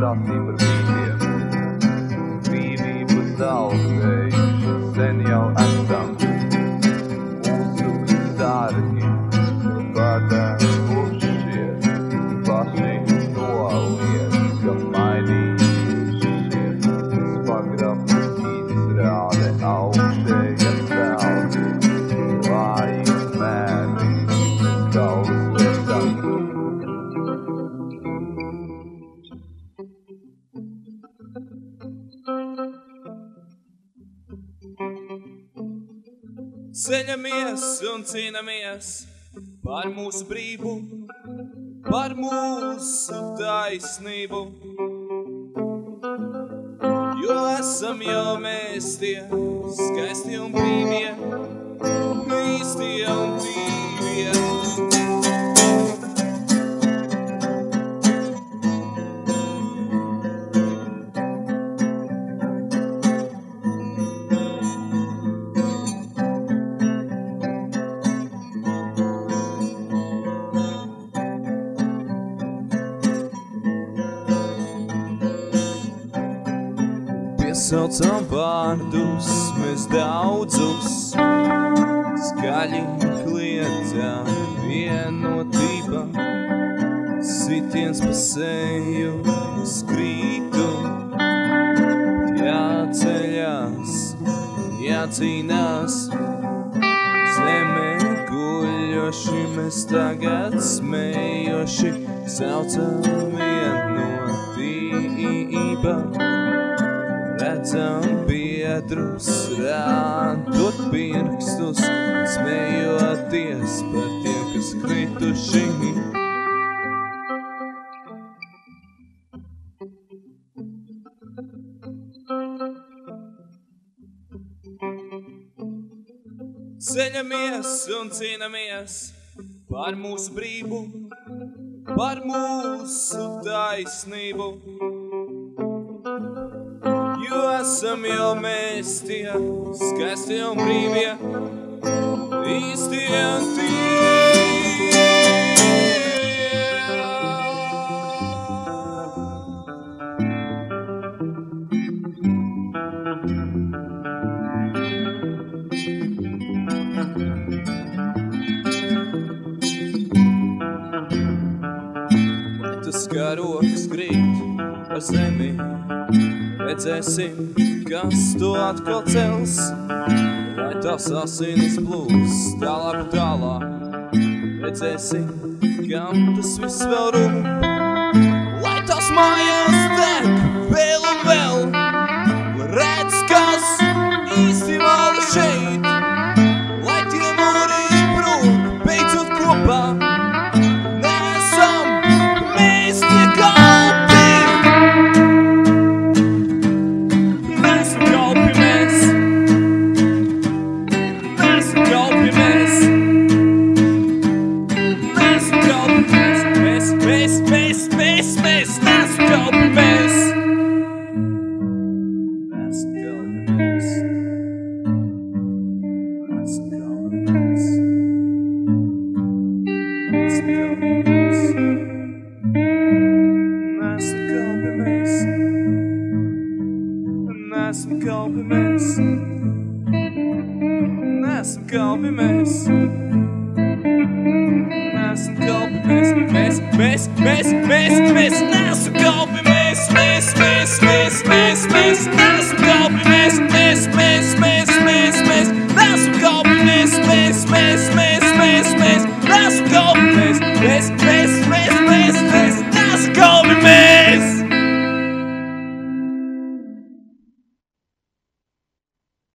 stāstīja par brīviem. Brīvību zaudējuši sen jau esam. Mūsu sargi padavušies, paši noliec, ka mainījušies. Pagrabs izrāde augšēja celti, vāji mēri, galvas lietām. Ceļamies un cīnamies par mūsu brīvu, par mūsu taisnību, jo esam jau mēs tie skaisti un brīvie, īstie un tīvie. Piesaucam vārdus, mēs daudzus, skaļi kliedzam vienotība, sitiens pa seju skrītu, jāceļās, jācīnās, zemē guļoši, mēs tagad smējoši, saucam vienotība. Redzam biedrus, rādot pirkstus, smējoties par tiem, kas krituši. Ceļamies un cīnamies par mūsu brīvu, par mūsu taisnību, jo esam jau mēs tie skaisti un brīvie, īstie un tīvie. Vai tas karoks krīt pa zemi, redzēsim, kas to atkal cels, vai tās asinis plūs tālāk, tālāk. Redzēsim, kam tas viss vēl rūp, lai tās mājās deg vēl un vēl. Redz, kas īsti valda šeit, lai tie mūri brūk beidzot kopā. Nesam mēs tie kalpi, nesam kalpi mēs, nesam kalpi mēs, nesam kalpi mēs, mēs, nesam kalpi mēs. Nesam kalpi mēs, nesam kalpi mēs, nesam kalpi mēs, nesam kalpi mēs, nesam